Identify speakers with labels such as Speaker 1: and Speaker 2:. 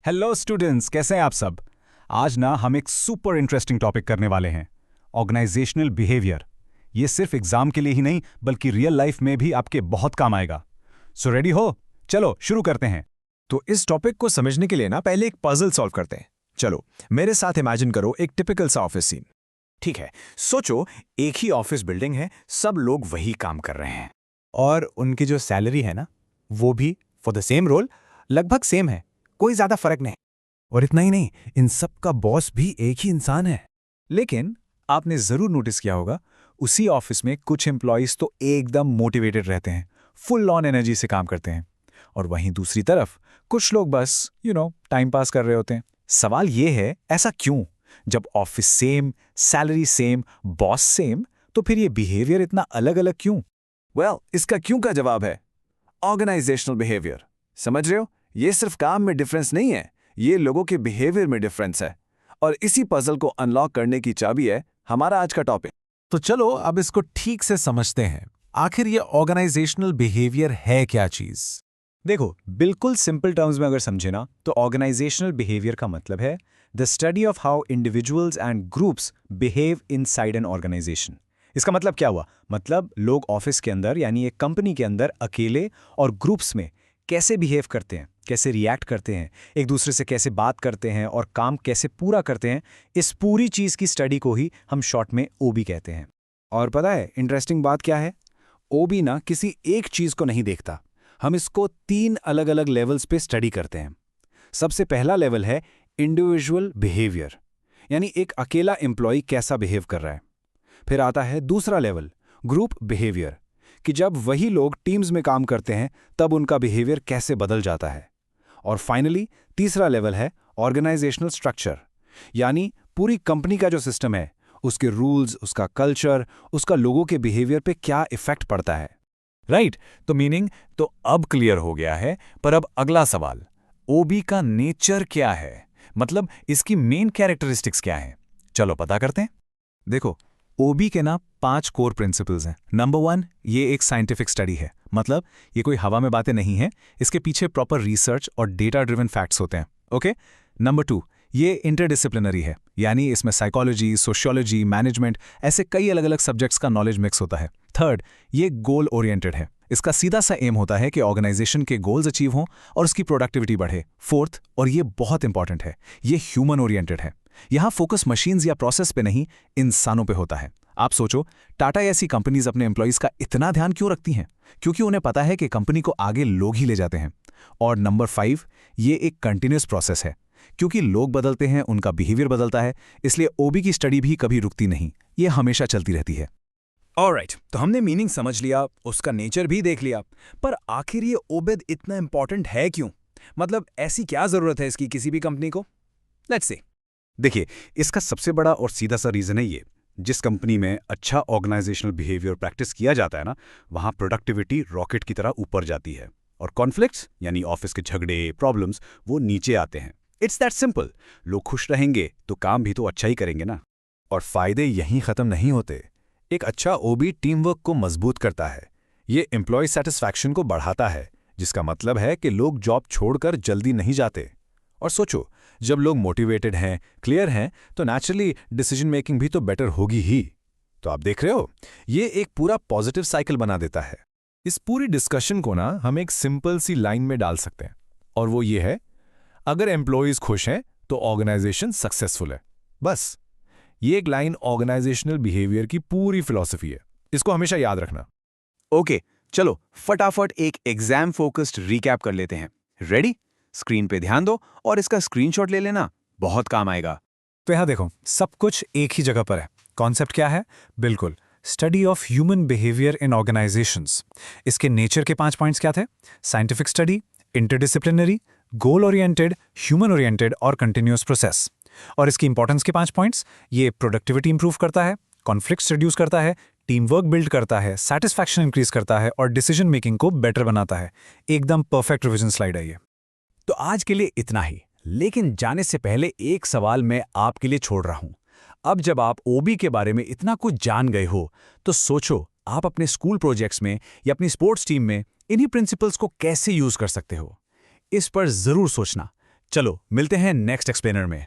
Speaker 1: Hello students, कैसे हैं आप सब। आज ना हम एक सुपर इंटरेस्टिंग टॉपिक करने वाले हैं, ऑर्गेनाइजेशनल बिहेवियर। ये सिर्फ एग्जाम के लिए ही नहीं बल्कि रियल लाइफ में भी आपके बहुत काम आएगा। सो रेडी हो? चलो शुरू करते हैं।
Speaker 2: तो इस टॉपिक को समझने के लिए ना पहले एक पजल सॉल्व करते हैं। चलो मेरे साथ इमेजिन करो एक टिपिकल सा ऑफिस सीन। ठीक है, सोचो एक ही ऑफिस बिल्डिंग है, सब लोग वही काम कर रहे हैं और उनकी जो सैलरी है ना वो भी फॉर द सेम रोल लगभग सेम है, कोई ज्यादा फर्क नहीं। और इतना ही नहीं, इन सब का बॉस भी एक ही इंसान है। लेकिन आपने जरूर नोटिस किया होगा उसी ऑफिस में कुछ एम्प्लॉयज तो एकदम मोटिवेटेड रहते हैं, फुल ऑन एनर्जी से काम करते हैं, और वहीं दूसरी तरफ कुछ लोग बस टाइम पास कर रहे होते हैं। सवाल ये है, ऐसा क्यों? जब office same, salary same, boss same, तो फिर ये बिहेवियर इतना अलग अलग क्यों? इसका क्यों का जवाब है ऑर्गेनाइजेशनल बिहेवियर। समझ रहे हो, ये सिर्फ काम में डिफरेंस नहीं है, ये लोगों के बिहेवियर में डिफरेंस है। और इसी पजल को अनलॉक करने की चाबी है हमारा आज का टॉपिक।
Speaker 3: तो चलो अब इसको ठीक से समझते हैं। आखिर ये ऑर्गेनाइजेशनल बिहेवियर है क्या चीज?
Speaker 1: देखो, बिल्कुल सिंपल टर्म्स में अगर समझे ना तो ऑर्गेनाइजेशनल बिहेवियर का मतलब है the study of how individuals and groups behave inside an organisation. इसका मतलब क्या हुआ? मतलब लोग ऑफिस के अंदर यानी एक कंपनी के अंदर अकेले और ग्रुप्स में कैसे बिहेव करते हैं, कैसे रिएक्ट करते हैं, एक दूसरे से कैसे बात करते हैं और काम कैसे पूरा करते हैं। इस पूरी चीज़ की स्टडी को ही हम शॉर्ट में ओबी कहते हैं।
Speaker 4: और पता है इंटरेस्टिंग बात क्या है? ओबी ना किसी एक चीज़ को नहीं देखता, हम इसको 3 अलग अलग लेवल्स पे स्टडी करते हैं। सबसे पहला लेवल है इंडिविजुअल बिहेवियर, यानी एक अकेला एम्प्लॉय कैसा बिहेव कर रहा है। फिर आता है दूसरा लेवल, ग्रुप बिहेवियर, कि जब वही लोग टीम्स में काम करते हैं तब उनका बिहेवियर कैसे बदल जाता है। और फाइनली तीसरा लेवल है ऑर्गेनाइजेशनल स्ट्रक्चर, यानी पूरी कंपनी का जो सिस्टम है, उसके रूल्स, उसका कल्चर, उसका लोगों के बिहेवियर पे क्या इफेक्ट पड़ता है।
Speaker 3: राइट, तो मीनिंग तो अब क्लियर हो गया है। पर अब अगला सवाल, ओबी का नेचर क्या है? मतलब इसकी मेन कैरेक्टरिस्टिक्स क्या हैं? चलो पता करते हैं। देखो, ओबी के ना 5 कोर प्रिंसिपल्स हैं। नंबर 1, ये एक साइंटिफिक स्टडी है, मतलब ये कोई हवा में बातें नहीं है, इसके पीछे प्रॉपर रिसर्च और डेटा ड्रिवन फैक्ट्स होते हैं। ओके। नंबर 2, ये इंटरडिसिप्लिनरी है, यानी इसमें साइकोलॉजी, सोशियोलॉजी, मैनेजमेंट, ऐसे कई अलग अलग सब्जेक्ट्स का नॉलेज मिक्स होता है। थर्ड, ये गोल ओरिएंटेड है, इसका सीधा सा एम होता है कि ऑर्गेनाइजेशन के गोल्स अचीव हों और उसकी प्रोडक्टिविटी बढ़े। फोर्थ, और ये बहुत इंपॉर्टेंट है, ये ह्यूमन ओरिएंटेड है, यहां फोकस मशीन्स या प्रोसेस पे नहीं, इंसानों पे होता है। आप सोचो, टाटा ऐसी कंपनीज अपने एम्प्लॉइज का इतना ध्यान क्यों रखती हैं? क्योंकि उन्हें पता है कि कंपनी को आगे लोग ही ले जाते हैं। और नंबर 5, ये एक कंटिन्यूअस प्रोसेस है, क्योंकि लोग बदलते हैं, उनका बिहेवियर बदलता है, इसलिए ओबी की स्टडी भी कभी रुकती नहीं, ये हमेशा चलती रहती है।
Speaker 2: ऑलराइट, तो हमने मीनिंग समझ लिया, उसका नेचर भी देख लिया, पर आखिर ये ओबेद इतना इंपॉर्टेंट है क्यों? मतलब ऐसी क्या जरूरत है इसकी किसी भी कंपनी को? Let's see.
Speaker 4: देखिए, इसका सबसे बड़ा और सीधा सा रीज़न है ये, जिस कंपनी में अच्छा ऑर्गेनाइजेशनल बिहेवियर प्रैक्टिस किया जाता है ना, वहाँ प्रोडक्टिविटी रॉकेट की तरह ऊपर जाती है और कॉन्फ्लिक्ट्स यानी ऑफिस के झगड़े, प्रॉब्लम्स, वो नीचे आते हैं। It's that simple. लोग खुश रहेंगे तो काम भी तो अच्छा ही करेंगे ना।
Speaker 2: और फायदे यहीं खत्म नहीं होते। एक अच्छा ओबी टीम वर्क को मजबूत करता है, ये एम्प्लॉय सेटिस्फैक्शन को बढ़ाता है, जिसका मतलब है कि लोग जॉब छोड़कर जल्दी नहीं जाते। और सोचो, जब लोग मोटिवेटेड हैं, क्लियर हैं, तो नेचुरली डिसीजन मेकिंग भी तो बेटर होगी ही। तो आप देख रहे हो, ये एक पूरा पॉजिटिव साइकिल बना देता है। इस पूरी डिस्कशन को ना हम एक सिंपल सी लाइन में डाल सकते हैं, और वो ये है, अगर एम्प्लॉयज खुश हैं तो ऑर्गेनाइजेशन सक्सेसफुल है। बस ये एक लाइन ऑर्गेनाइजेशनल बिहेवियर की पूरी फिलॉसफी है, इसको हमेशा याद रखना।
Speaker 4: ओके, चलो फटाफट एक एग्जाम फोकस्ड रिकैप कर लेते हैं। रेडी? स्क्रीन पे ध्यान दो और इसका स्क्रीनशॉट ले लेना, बहुत काम आएगा।
Speaker 3: तो यहां देखो, सब कुछ एक ही जगह पर है। कॉन्सेप्ट क्या है? बिल्कुल, study of human behaviour in organisations. इसके नेचर के 5 पॉइंट्स क्या थे? Scientific study, interdisciplinary, goal oriented, human oriented और कंटिन्यूअस प्रोसेस। और इसकी इंपॉर्टेंस के 5 पॉइंट्स, ये प्रोडक्टिविटी इंप्रूव करता है, कॉन्फ्लिक्ट्स रिड्यूस करता है, टीम वर्क बिल्ड करता है, सैटिस्फैक्शन इंक्रीज करता है और डिसीजन मेकिंग को बेटर बनाता है। एकदम परफेक्ट रिवीजन स्लाइड है ये।
Speaker 4: तो आज के लिए इतना ही, लेकिन जाने से पहले एक सवाल मैं आपके लिए छोड़ रहा हूं। अब जब आप ओबी के बारे में इतना कुछ जान गए हो, तो सोचो आप अपने स्कूल प्रोजेक्ट्स में या अपनी स्पोर्ट्स टीम में इन्हीं प्रिंसिपल्स को कैसे यूज कर सकते हो। इस पर जरूर सोचना,
Speaker 3: चलो मिलते हैं नेक्स्ट एक्सप्लेनर में।